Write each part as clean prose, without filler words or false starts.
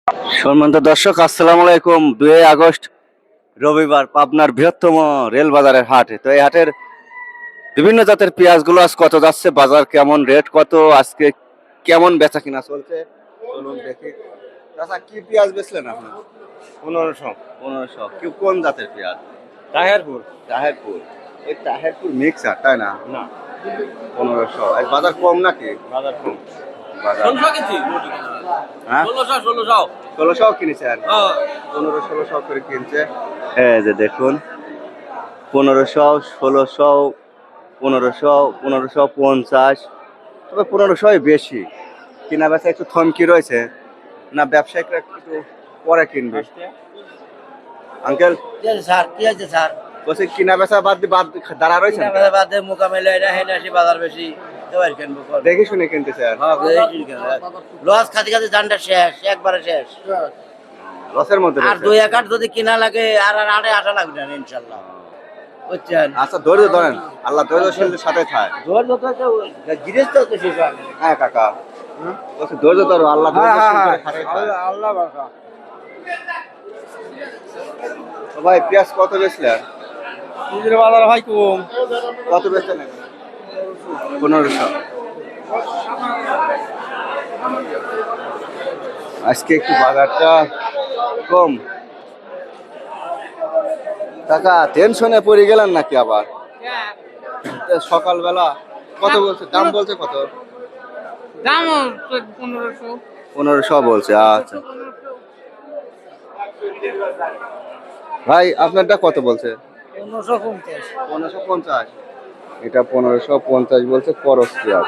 সম্মানিত দর্শক, আসসালামু আলাইকুম। 2 আগস্ট রবিবার পাবনার বৃহত্তম রেল বাজারের হাট। তো এই হাটের বিভিন্ন জাতের পেঁয়াজগুলো আজ কত যাচ্ছে, বাজার কেমন, রেট কত, আজকে কেমন বেচা কিনা চলছে চলুন দেখি। আচ্ছা, কি পেঁয়াজ বেচলেন আপনি? 1500। 1500। কি কোন জাতের পেঁয়াজ? তাহেরপুর। তাহেরপুর। ওই তাহেরপুর মিক্সার তাই না? না, 1500। আর বাজার কম নাকি? বাজার কম। বাজার 1600 কিনছি। হ্যাঁ 1600। 1600 কিনেছেন? হ্যাঁ। 1500-1600 করে কিনছে। এই যে দেখুন, 1500, 1600, 1500, 1550। তবে 1500 বেশি। কিনা বেচা একটু থমকি রয়েছে না, ব্যবসায়িকরা একটু পরে কিনবে। আঙ্কেল কি আছে স্যার? কি আছে স্যার? বলছে কিনা বেচা বাদ দাঁড়া রয়েছে। কিনা বাদে মোকামেলা এটা হেন আসি বাজার বেশি এবার কিনবো কর। দেখে শুনে কিনতেছে। হ্যাঁ বেশি কেন? লস খাতে খাতে জানটা শেষ, একবারে শেষ। লসের মধ্যে আর রয়েছে। 2 একর যদি কিনা লাগে আর আড়ে আসা লাগবে না ইনশাল্লাহ, বুঝছেন? আচ্ছা, ধৈর্য ধরেন, আল্লাহ ধৈর্যশীলদের সাথে থাকে। ধৈর্য তো গিরেজ তো শেষ হয় না। হ্যাঁ কাকা, বলছে ধৈর্য ধরো, আল্লাহ ধৈর্যশীলদের সাথে থাকে। আল্লাহ বাসা। তো ভাই, পেঁয়াজ কত বেচলেন? নিজের বাজার হয় কম। কত বেচলেন? 1500। আজকে একটু বাজারটা কম। কাকা, টেনশনে পড়ে গেলেন নাকি আবার? সকালবেলা কত বলছে, দাম বলছে কত? দাম 1500। 1500 বলছে। আচ্ছা ভাই, আপনারটা কত বলছে? 1550। 1550। এটা 1550 বলছে। করস পেঁয়াজ।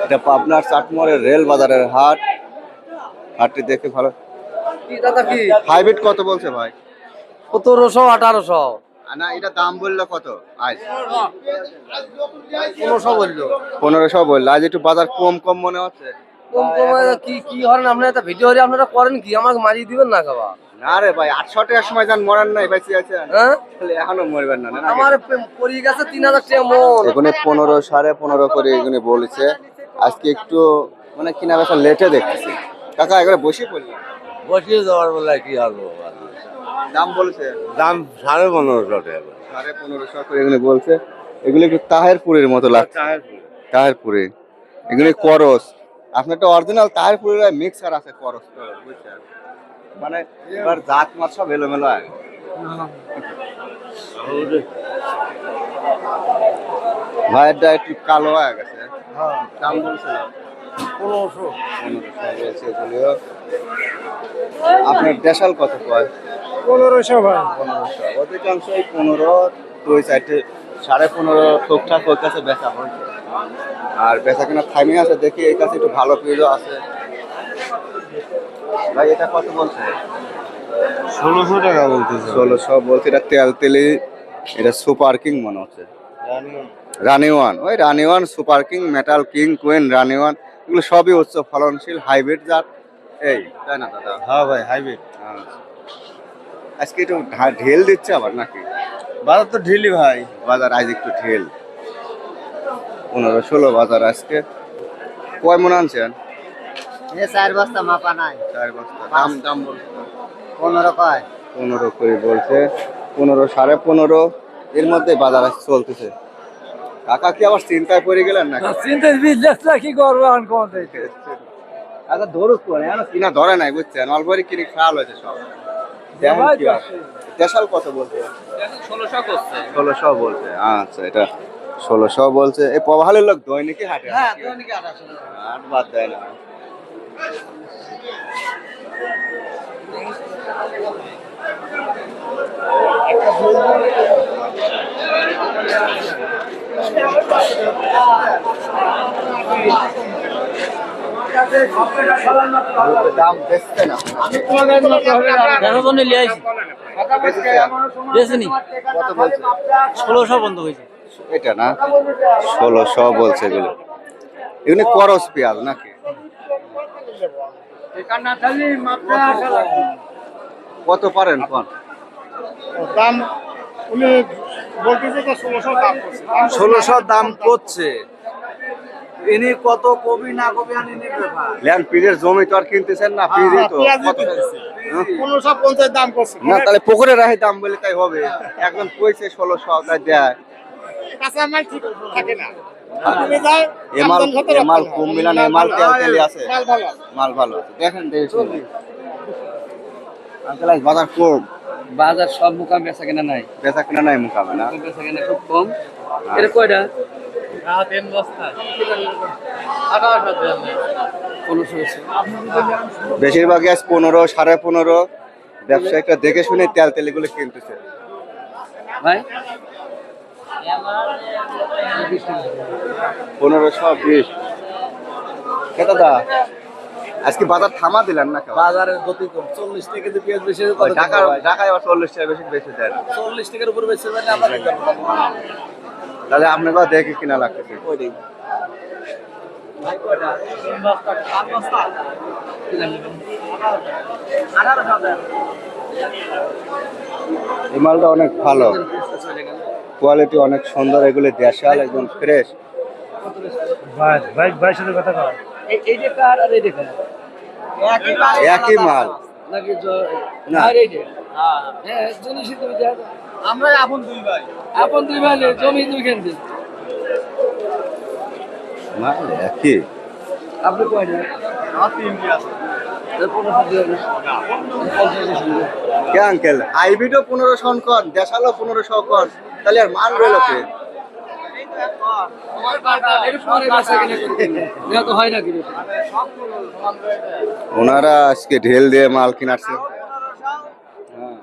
এটা পাবনার চাটমোহরের রেল বাজারের হাট। হাটটি দেখে ভালো। কি দাদা কি? হাইব্রিড কত বলছে ভাই? 1700 1800। না, এটা দাম বললো কত আজ? 1500 বললো। 1500 বললো। আজ একটু বাজার কম কম মনে হচ্ছে। কম কম কি কি হরেন আপনারা? একটা ভিডিও হরে আপনারা করেন কি? আমাকে মারিয়ে দিবেন না খাবা? না রে ভাই, 800 টাকার সময় যান মরার নাই, বেঁচে আছেন। হ্যাঁ, তাহলে এখনো মরবেন না। আমার পড়ে গেছে 3000 টাকা মন। এখানে 15, 15.5 করে এখানে বলেছে। আজকে একটু মানে কিনা বেচা লেটে দেখতেছি। কাকা এখানে বসে পড়লাম। বসিয়ে দেওয়ার বলে কি হবে? দাম বলেছে দাম 1550 টাকা। 1550 করে এগুলো বলছে। এগুলো একটু তাহেরপুরের মতো লাগছে। তাহেরপুরে এগুলো করস। আপনারটা অরিজিনাল তাহেরপুরের মিক্সার আছে, করস করস, বুঝছেন? মানে এবার জাত মাত সব এলোমেলো আগে। ভাইয়েরটা একটু কালো হয়ে গেছে। দাম বলছে 1500। 1500 বলছে এগুলো। আপনার দেশাল কত কয়? 1500 ভাই। 1500। অধিকাংশই 15, 2 সাইডে 15.5 ঠিকঠাক ওর কাছে বেচা হয়েছে। আর বেচা কিনা থাইমে আছে, দেখি এই কাছে একটু ভালো পেঁয়াজও আছে। ভাই এটা কত বলছে? 1600 টাকা বলতেছে। 1600 বলছে। এটা তেল তেলি, এটা সুপার কিং মনে হচ্ছে। রানি ওয়ান, ওই রানি one, super king, metal king, queen, রানি ওয়ান, এগুলো সবই উচ্চ ফলনশীল হাইব্রিড জাত। এই তাই না দাদা? হ্যাঁ ভাই, হাইব্রিড। আচ্ছা। আজকে একটু ঢেল দিচ্ছে আবার নাকি? বাজার তো ঢিলি ভাই। বাজার আজ একটু ঢেল। 15-16 বাজার আজকে। কয় মন আনছেন? 4 বস্তা মাপা নাই। 4 বস্তা। দাম দাম বলছে 15 কয়। 15 করে বলছে। 15, 15.5 এর মধ্যে বাজার আজ চলতেছে। কাকা কি আবার চিন্তায় পড়ে গেলেন নাকি? চিন্তায় বিজনেসটা কি করবো এখন কোন থেকে? আচ্ছা ধরুক করে, কিনা ধরে নাই, বুঝছেন? অল্পরই কিনে খাওয়া হয়েছে সব। দেখেন কি হয়। দেশাল কত বলছে? 1600 করছে। 1600 বলছে। আচ্ছা, এটা 1600 বলছে। এই পভালের লোক দৈনিকই হাটে। হ্যাঁ দৈনিকে 1800 টাকা। হাট বাদ দেয় না। দাম বেচতে না। কত বলছে? 1600 বন্ধ হয়েছে। এটা না, 1600 বলছে এগুলো। এগুলো করস পেঁয়াজ নাকি? কত পারেন কোন? দাম উনি বলতেছে যে 1600 দাম করছে। 1600 দাম করছে। ইনি কত কবি না কবি আনি ব্যাপার ল্যান্ড পিজের জমি তো আর কিনতেছেন না, পিজই তো কত টাকা? হ্যাঁ? 1550 দাম করছে না তাহলে পুকুরে রাখি দাম বলে তাই হবে, একজন কইছে 1600 তাই দেয়। কাঁচা মাল ঠিক থাকে না আপনি যায় এমাল এমাল কম মিলান, এমাল তেল তেলি আছে, মাল ভালো মাল ভালো আছে। দেখেন দেখুন আঙ্কেল আজ বাজার কম, বাজার সব মুকাম বেচা কেনা নাই, বেচা কিনা নাই মুকামে না। বেচা কেনা খুব কম। এটা কয়টা? রাত 3 বস্তা 18,000 1500 বেশিরভাগই আজ 15, 15.5 ব্যবসায়িকরা দেখে শুনে তেল তেলিগুলো কিনতেছে। ভাই 1520 কে দাদা আজকে বাজার থামা দিলেন না কেন? বাজারের গতি কম, 40 টাকা দিয়ে পেঁয়াজ বেশি ওই ঢাকায় আবার 40 টাকা বেশি বেশি দেন। 40 টাকার উপর বেশি মানে আমরা কি করব? তাহলে আপনাকে দেখে কিনা লাগতেছে। ভাই কয়টা? 3 বস্তা 5 বস্তা কি দাম নেবেন? 18,000 এই মালটা অনেক ভালো, কোয়ালিটি অনেক সুন্দর, এগুলো দেশাল একদম ফ্রেশ। এই যে কার আর এই যে কার একই মাল নাকি না। আর এই যে হ্যাঁ জিনিসই তুমি দেখো, আমরা আপন দুই ভাই আপন দুই ভাই নেই, জমি দুই কেন দিন। মাল একই। আপনি কয়টা? আমার তিন দিয়ে আছে 1500 দিয়ে দেন। 50 কে আঙ্কেল হাইব্রিডও 1500 কন, দেশালও 1500 কন, তাহলে আর মান রইল কে? এটা পরে বেচা কেনা করতে হবে। না তো হয় না কি রে? ওনারা আজকে ঢেল দিয়ে মাল কিনাচ্ছে। হ্যাঁ।